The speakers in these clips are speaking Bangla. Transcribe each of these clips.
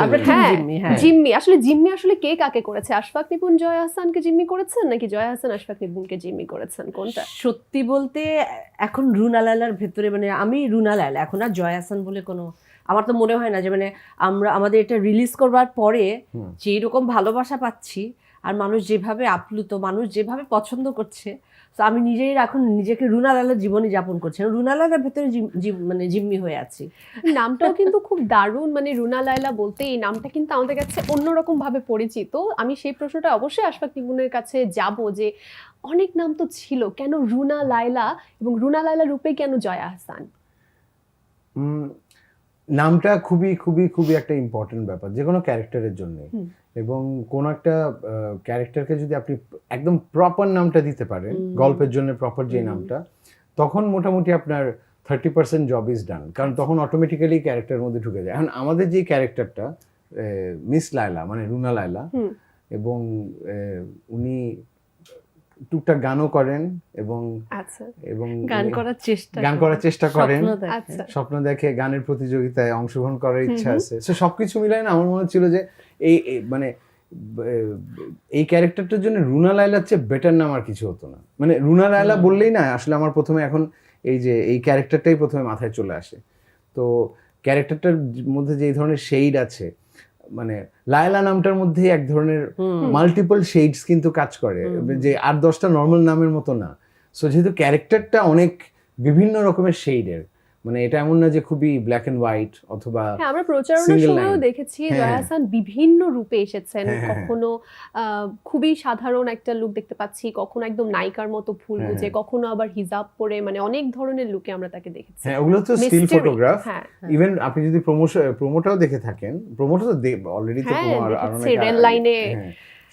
আমরা জিম্মি, জিম্মি আসলে কে কাকে করেছে? আশফাক নিপুণ জয়া আহসানকে জিম্মি করেছেন নাকি জয়া আহসান আশফাক নিপুণকে জিম্মি করেছেন, কোনটা? সত্যি বলতে এখন রুনা লায়লার ভেতরে মানে আমি রুনা লায়লা, এখন আর জয়া আহসান বলে কোনো, আমার তো মনে হয় না যে মানে আমাদের এটা রিলিজ করবার পরে যেই রকম ভালোবাসা পাচ্ছি আর মানুষ যেভাবে আপ্লুত, মানুষ যেভাবে পছন্দ করছে, তো আমি নিজেই এখন নিজেকে রুনা লায়লার জীবনী যাপন করছি, রুনা লায়লার ভেতরে মানে জিম্মি হয়ে আছি। নামটাও কিন্তু খুব দারুণ, মানে রুনা লায়লা বলতে এই নামটা কিন্তু আমাদের কাছে অন্যরকম ভাবে পরিচিত। আমি সেই প্রশ্নটা অবশ্যই আশফাক নিপুণের কাছে যাব যে অনেক নাম তো ছিল, কেন রুনা লায়লা এবং রুনা লায়লা রূপে কেন জয়া আহসান? নামটা খুবই খুবই খুবই একটা ইম্পর্টেন্ট ব্যাপার যে কোনো ক্যারেক্টারের জন্য, এবং কোন একটা ক্যারেক্টারকে যদি আপনি একদম প্রপার নামটা দিতে পারেন, গল্পের জন্য প্রপার যে নামটা, তখন মোটামুটি আপনার 30% জব ইজ ডান, কারণ তখন অটোমেটিক্যালি ক্যারেক্টারের মধ্যে ঢুকে যায়। এখন আমাদের যে ক্যারেক্টারটা মিস লায়লা মানে রুনা লায়লা, এবং উনি টুকটাক গানও করেন এবং গান করার চেষ্টা করেন, স্বপ্ন দেখে গানের প্রতিযোগিতায় অংশগ্রহণ করার ইচ্ছা আছে। সো সবকিছু মিলাই না আমার মনে হচ্ছিল যে এই মানে এই ক্যারেক্টারটার জন্য রুনা লায়লার চেয়ে বেটার নাম আর কিছু হতো না। মানে রুনা লায়লা বললেই না আসলে আমার প্রথমে এখন এই ক্যারেক্টারটাই প্রথমে মাথায় চলে আসে। তো ক্যারেক্টারটার মধ্যে যে এই ধরনের শেড আছে, মানে লায়লা নামটার মধ্যে এক ধরনের মাল্টিপল শেডস কিন্তু কাজ করে, যে 8-10টা নর্মাল নামের মতো না। সো যেহেতু ক্যারেক্টারটা অনেক বিভিন্ন রকমের শেডের, মানে এটা এমন না যে খুবই ব্ল্যাক এন্ড হোয়াইট অথবা। আমরা প্রচারণার সময়ও দেখেছি জয়া আহসান বিভিন্ন রূপে এসেছেন, কখনো খুবই সাধারণ একটা লুক দেখতে পাচ্ছি, কখনো একদম নায়িকার মতো ফুল গুজে, কখনো আবার হিজাব পরে, মানে অনেক ধরনের লুকে আমরা তাকে দেখেছি। হ্যাঁ, ওগুলো তো স্টিল ফটোগ্রাফ। ইভেন আপনি যদি প্রোমোটাও দেখে থাকেন, প্রোমোটা তো অলরেডি তো রেল লাইনে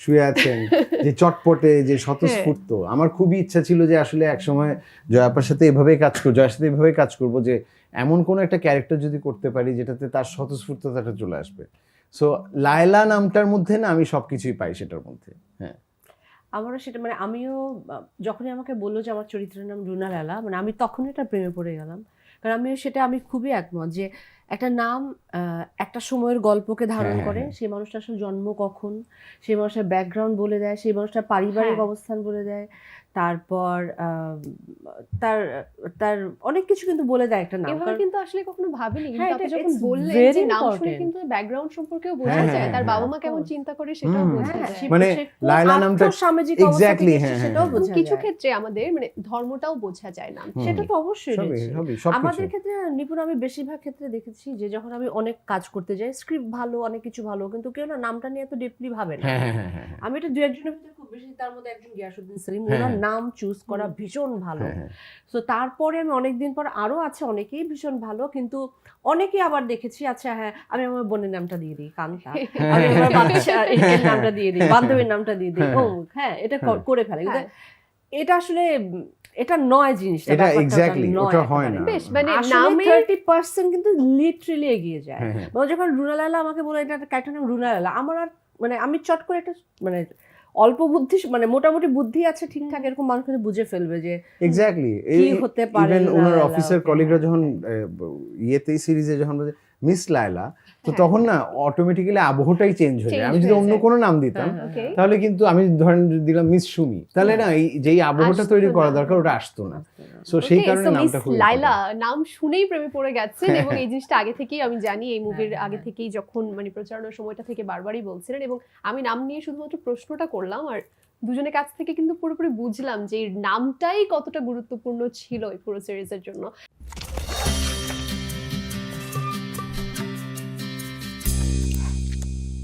শুয়ে আছেন, যে চটপটে যে স্বতঃস্ফূর্ত। আমার খুবই ইচ্ছা ছিল যে আসলে একসময় জয়াপার সাথে এভাবেই কাজ করবো, যে এমন কোন একটা ক্যারেক্টার যদি করতে পারি যেটাতে তার স্বতঃস্ফূর্ততাটা চলে আসবে। সো লায়লা নামটার মধ্যে না আমি সবকিছুই পাই সেটার মধ্যে। হ্যাঁ, আমারও সেটা, মানে আমিও যখনই আমাকে বললো যে আমার চরিত্রের নাম রুনা লায়লা, মানে আমি তখনই এটা প্রেমে পড়ে গেলাম। কারণ আমি খুবই একমত যে একটা নাম একটা সময়ের গল্পকে ধারণ করে, সেই মানুষটার আসলে জন্ম কখন, সেই মানুষটার ব্যাকগ্রাউন্ড বলে দেয়, সেই মানুষটার পারিবারিক অবস্থান বলে দেয়, তারপর তার অনেক কিছু কিন্তু বলে দেয় একটা নাম। এভাবে কিন্তু আসলে কখনো ভাবিনি, কিন্তু আপনি যখন বললেন যে নাম শুনে কিন্তু ব্যাকগ্রাউন্ড সম্পর্কেও বোঝা যায়, তার বাবা মা কেমন চিন্তা করে সেটাও বোঝা যায়। মানে লায়লা নামটা সামাজিক এক্স্যাক্টলি, সেটাও বোঝা যায়। কিছু ক্ষেত্রে আমাদের মানে ধর্মটাও বোঝা যায় না, সেটা তো অবশ্যই আমাদের ক্ষেত্রে নিপুণ। আমি বেশিরভাগ ক্ষেত্রে দেখেছি যে যখন আমি অনেক কাজ করতে যাই, স্ক্রিপ্ট ভালো, অনেক কিছু ভালো, কিন্তু কেউ না নামটা নিয়ে এত ডিপলি ভাবে না। আমি এটা 2-1 জনের ভিতরে খুব বেশি, তার মধ্যে একজন গিয়াসউদ্দিন সেলিম, ওনার নাম চুজ করা ভীষণ ভালো। তো তারপরে আমি অনেকদিন পর আরো আছে অনেকেই ভীষণ ভালো, কিন্তু অনেকেই আবার দেখেছি আচ্ছা হ্যাঁ আমি আমার বোনের নামটা দিয়ে দিই কান্তা, আমি আমার বাচ্চার নামটা দিয়ে দিই, বান্ধবীর নামটা দিয়ে দিই, হ্যাঁ এটা করে ফেলে। কিন্তু এটা আসলে এটা নয় জিনিসটা, এটা এক্স্যাক্টলি ওটা হয় না। বেশ মানে নামে 30% কিন্তু লিটারালি এগিয়ে যায়। মানে যখন রুনা লায়লা আমাকে বলে এটা ক্যারেক্টার নাম রুনা লায়লা, আমার আর মানে আমি চট করে একটা মানে অল্প বুদ্ধি, মানে মোটামুটি বুদ্ধি আছে ঠিকঠাক, এরকম মানুষ কিন্তু বুঝে ফেলবে যে এক্স্যাক্টলি কি হতে পারে। ইভেন ওনার অফিসের কলিগরা যখন সিরিজে যখন বলে মিস লায়লা, তো তখন না অটোমেটিক্যালি আবহটাই চেঞ্জ হয়ে যায়। আমি যদি অন্য কোনো নাম দিতাম তাহলে কিন্তু আমি ধরেন দিলাম মিস সুমি, তাহলে না এই যেই আবহটা তৈরি করা দরকার ওটা আসতো না। সো সেই কারণে নামটা খুব লায়লা নাম শুনেই প্রেমে পড়ে গেছেন, এবং এই জিনিসটা আগে থেকেই আমি জানি, এই মুভির আগে থেকেই যখন মানে প্রচারণার সময়টা থেকে বারবারই বলছিলেন, এবং আমি নাম নিয়ে শুধুমাত্র প্রশ্নটা করলাম আর দুজনের কাছ থেকে কিন্তু পুরোপুরি বুঝলাম যে নামটাই কতটা গুরুত্বপূর্ণ ছিল এই পুরো সিরিজের জন্য।